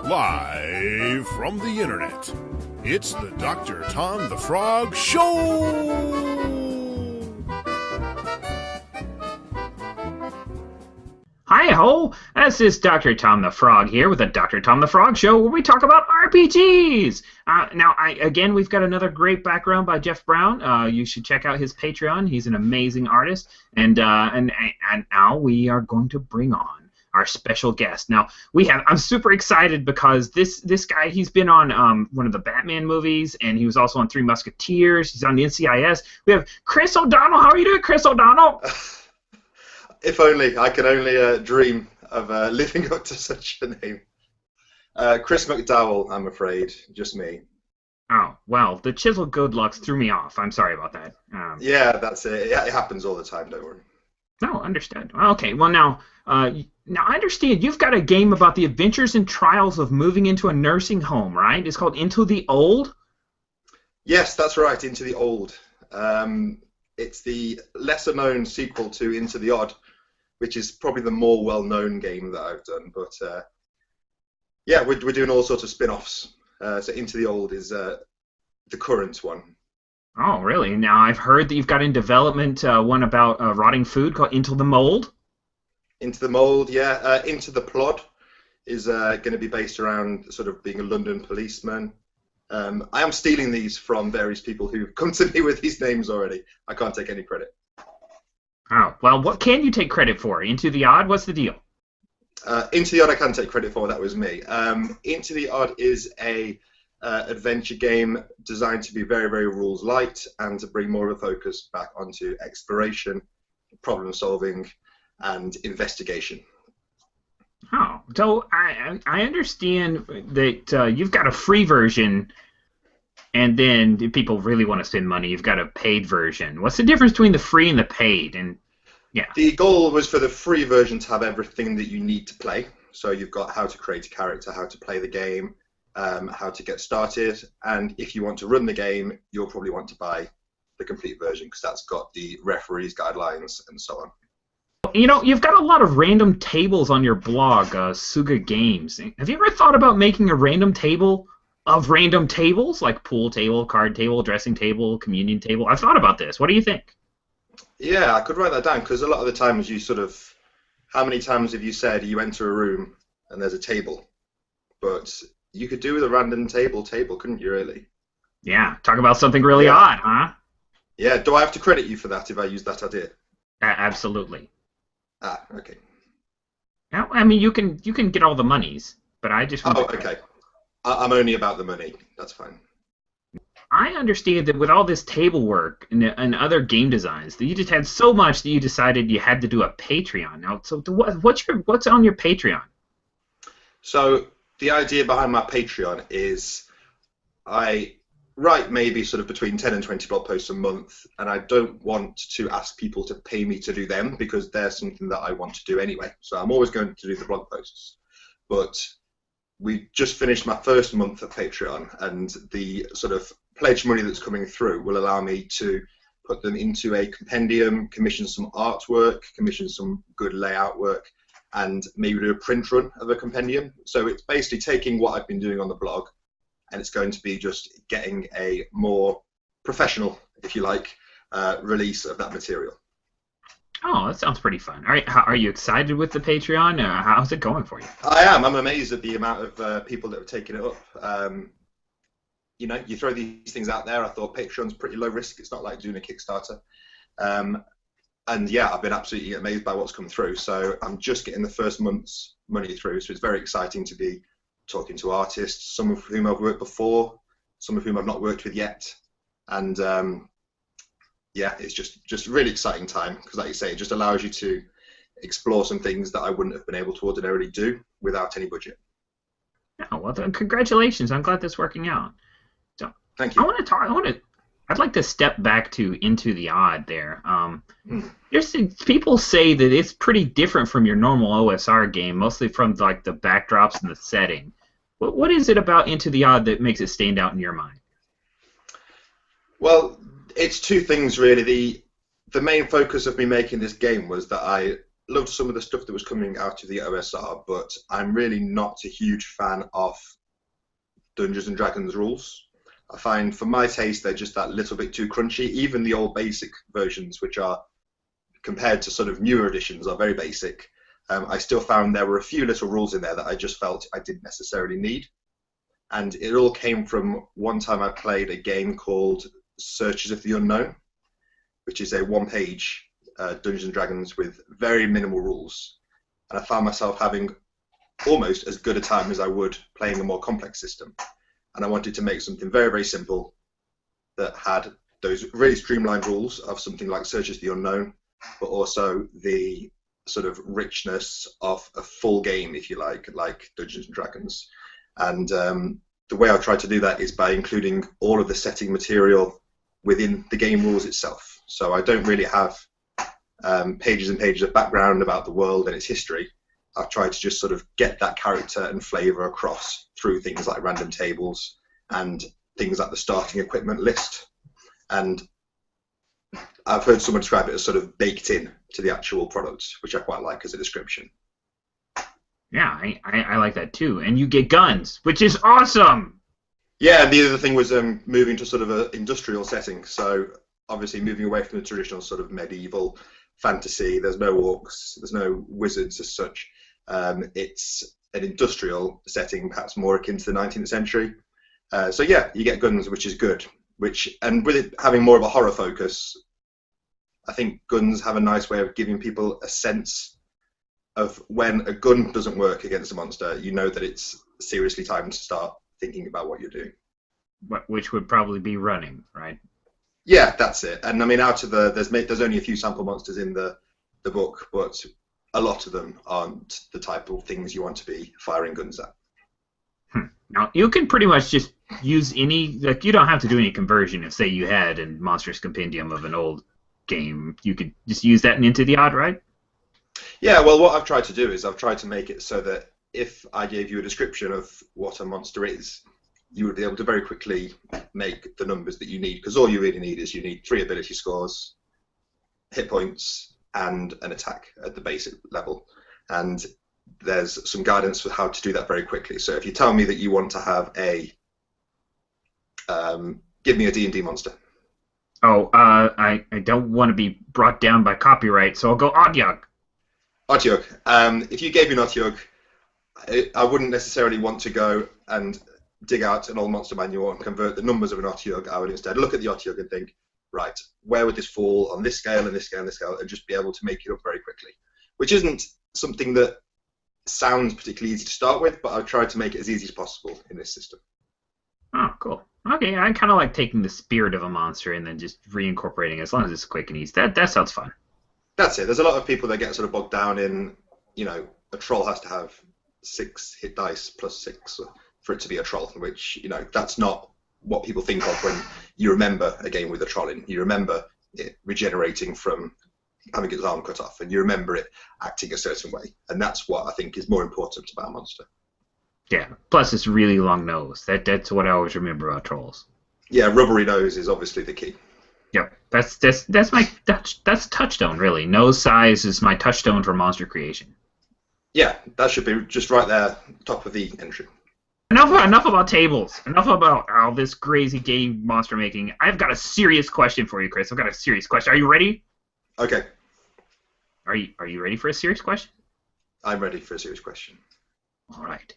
Live from the internet, it's the Dr. Tom the Frog Show! Hi-ho! This is Dr. Tom the Frog here with the Dr. Tom the Frog Show, where we talk about RPGs! Again, we've got another great background by Jeff Brown. You should check out his Patreon. He's an amazing artist. And now we are going to bring on our special guest. Now, I'm super excited because this guy, he's been on one of the Batman movies, and he was also on Three Musketeers. He's on the NCIS. We have Chris O'Donnell. How are you doing, Chris O'Donnell? If only. I can only dream of living up to such a name. Chris McDowall, I'm afraid. Just me. Oh, well, the chiseled good looks threw me off. I'm sorry about that. Yeah, that's it. It happens all the time, don't worry. No, understood. Okay, well, now I understand you've got a game about the adventures and trials of moving into a nursing home, right? It's called Into the Old? Yes, that's right, Into the Old. It's the lesser-known sequel to Into the Odd, which is probably the more well-known game that I've done. But yeah, we're doing all sorts of spin-offs. So Into the Old is the current one. Oh, really? Now, I've heard that you've got in development one about rotting food called Into the Mold. Into the Mold, yeah. Into the Plod is going to be based around sort of being a London policeman. I am stealing these from various people who've come to me with these names already. I can't take any credit. Oh, well, what can you take credit for? Into the Odd? What's the deal? Into the Odd I can take credit for. That was me. Into the Odd is a adventure game designed to be very, very rules light and to bring more of a focus back onto exploration, problem solving, and investigation. Oh, so I understand that you've got a free version, and then if people really want to spend money, you've got a paid version. What's the difference between the free and the paid? And yeah, the goal was for the free version to have everything that you need to play. So you've got how to create a character, how to play the game, how to get started, and if you want to run the game, you'll probably want to buy the complete version because that's got the referees guidelines and so on. You know, you've got a lot of random tables on your blog, Sooga Games. Have you ever thought about making a random table of random tables, like pool table, card table, dressing table, communion table? I've thought about this. What do you think? Yeah, I could write that down because a lot of the times you sort of, how many times have you said you enter a room and there's a table? But you could do with a random table, couldn't you, really? Yeah, talk about something really odd, huh? Yeah, do I have to credit you for that if I use that idea? Absolutely. Ah, okay. Now, I mean, you can get all the monies, but I just want to... okay. I'm only about the money. That's fine. I understand that with all this table work and other game designs, that you just had so much that you decided you had to do a Patreon. Now, so what's on your Patreon? So the idea behind my Patreon is I write maybe sort of between 10 and 20 blog posts a month, and I don't want to ask people to pay me to do them because they're something that I want to do anyway. So I'm always going to do the blog posts. But we just finished my first month of Patreon, and the sort of pledge money that's coming through will allow me to put them into a compendium, commission some artwork, commission some good layout work, and maybe do a print run of a compendium. So it's basically taking what I've been doing on the blog, and it's going to be just getting a more professional, if you like, release of that material. Oh, that sounds pretty fun. All right, are you excited with the Patreon? How's it going for you? I am. I'm amazed at the amount of people that have taken it up. You know, you throw these things out there. I thought Patreon's pretty low risk. It's not like doing a Kickstarter. And yeah, I've been absolutely amazed by what's come through. So I'm just getting the first month's money through. So it's very exciting to be talking to artists, some of whom I've worked before, some of whom I've not worked with yet. And yeah, it's just a really exciting time because, like you say, it just allows you to explore some things that I wouldn't have been able to ordinarily do without any budget. Oh, well, then, congratulations. I'm glad that's working out. So, thank you. I'd like to step back to Into the Odd there. People say that it's pretty different from your normal OSR game, mostly from like the backdrops and the setting. What is it about Into the Odd that makes it stand out in your mind? Well, it's two things really. The main focus of me making this game was that I loved some of the stuff that was coming out of the OSR, but I'm really not a huge fan of Dungeons and Dragons rules. I find, for my taste, they're just that little bit too crunchy. Even the old basic versions, which are, compared to sort of newer editions, are very basic. I still found there were a few little rules in there that I just felt I didn't necessarily need. And it all came from one time I played a game called Searches of the Unknown, which is a one-page Dungeons and Dragons with very minimal rules. And I found myself having almost as good a time as I would playing a more complex system. And I wanted to make something very, very simple that had those really streamlined rules of something like Searches of the Unknown, but also the sort of richness of a full game, if you like Dungeons and Dragons. And the way I've tried to do that is by including all of the setting material within the game rules itself. So I don't really have pages and pages of background about the world and its history. I've tried to just sort of get that character and flavour across through things like random tables and things like the starting equipment list. And I've heard someone describe it as sort of baked in to the actual product, which I quite like as a description. Yeah, I like that too. And you get guns, which is awesome! Yeah, and the other thing was moving to sort of an industrial setting. So obviously moving away from the traditional sort of medieval fantasy. There's no orcs, there's no wizards as such. It's an industrial setting, perhaps more akin to the 19th century. So yeah, you get guns, which is good. And with it having more of a horror focus, I think guns have a nice way of giving people a sense of when a gun doesn't work against a monster, you know that it's seriously time to start thinking about what you're doing. Which would probably be running, right? Yeah, that's it. And I mean, out of there's only a few sample monsters in the book, but a lot of them aren't the type of things you want to be firing guns at. Now, you can pretty much just use any, like, you don't have to do any conversion. If, say, you had a Monsters Compendium of an old game, you could just use that into the odd, right? Yeah, well, what I've tried to do is I've tried to make it so that if I gave you a description of what a monster is, you would be able to very quickly make the numbers that you need, because all you really need is you need 3 ability scores, hit points, and an attack at the basic level. And there's some guidance for how to do that very quickly. So if you tell me that you want to have give me a D&D monster. Oh, I don't want to be brought down by copyright, so I'll go Otyugh. Otyugh. If you gave me an Otyugh, I wouldn't necessarily want to go and dig out an old monster manual and convert the numbers of an Otyugh. I would instead look at the Otyugh and think, right, where would this fall on this scale and this scale and this scale, and just be able to make it up very quickly. Which isn't something that sounds particularly easy to start with, but I've tried to make it as easy as possible in this system. Oh, cool. Okay, I kind of like taking the spirit of a monster and then just reincorporating it, as long as it's quick and easy. That sounds fun. That's it. There's a lot of people that get sort of bogged down in, a troll has to have 6 hit dice plus 6 for it to be a troll, which, that's not what people think of when you remember a game with a troll in. You remember it regenerating from having its arm cut off, and you remember it acting a certain way. And that's what I think is more important about a monster. Yeah, plus it's really long nose. That's what I always remember about trolls. Yeah, rubbery nose is obviously the key. Yep, that's my touchstone, really. Nose size is my touchstone for monster creation. Yeah, that should be just right there, top of the entry. Enough about tables. Enough about all this crazy game monster making. I've got a serious question for you, Chris. I've got a serious question. Are you ready? Okay. Are you ready for a serious question? I'm ready for a serious question. All right.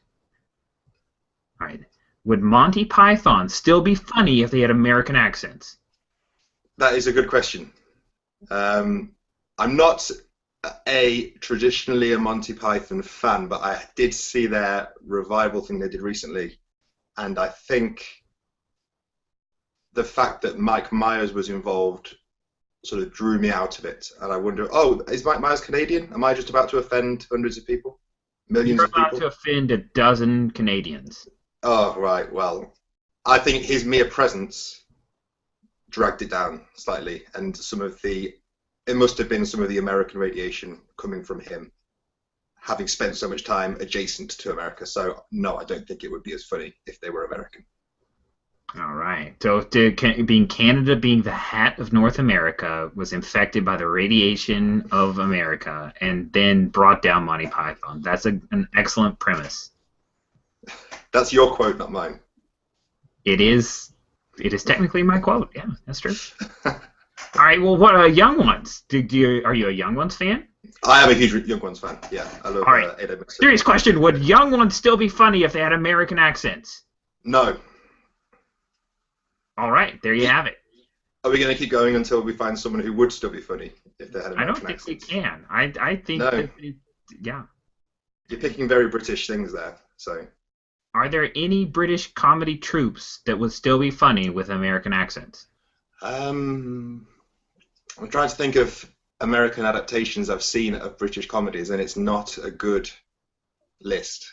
Would Monty Python still be funny if they had American accents? That is a good question. I'm not traditionally a Monty Python fan, but I did see their revival thing they did recently, and I think the fact that Mike Myers was involved sort of drew me out of it, and I wonder, is Mike Myers Canadian? Am I just about to offend hundreds of people? Millions of people? You're about to offend a dozen Canadians. Oh, right, well, I think his mere presence dragged it down slightly, and it must have been some of the American radiation coming from him, having spent so much time adjacent to America. So, no, I don't think it would be as funny if they were American. All right. So, Canada being the hat of North America was infected by the radiation of America and then brought down Monty Python. That's an excellent premise. That's your quote, not mine. It is. It is technically my quote. Yeah, that's true. All right. Well, what Young Ones? Are you a Young Ones fan? I am a huge Young Ones fan. Yeah, I love All right. Ada Mixer. Serious question: would Young Ones still be funny if they had American accents? No. All right. There you have it. Are we going to keep going until we find someone who would still be funny if they had I American don't think accents? we can. I think No. that yeah. You're picking very British things there, so. Are there any British comedy troupes that would still be funny with American accents? I'm trying to think of American adaptations I've seen of British comedies, and it's not a good list.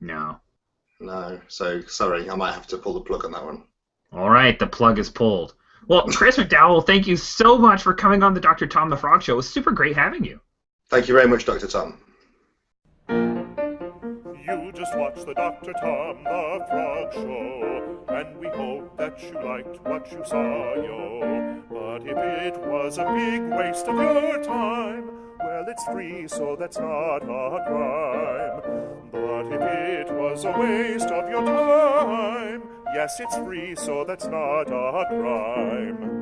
No. No, so sorry, I might have to pull the plug on that one. All right, the plug is pulled. Well, Chris McDowell, thank you so much for coming on the Dr. Tom the Frog Show. It was super great having you. Thank you very much, Dr. Tom. You just watched the Dr. Tom the Frog Show, and we hope that you liked what you saw, yo. But if it was a big waste of your time, well, it's free, so that's not a crime. But if it was a waste of your time, yes, it's free, so that's not a crime.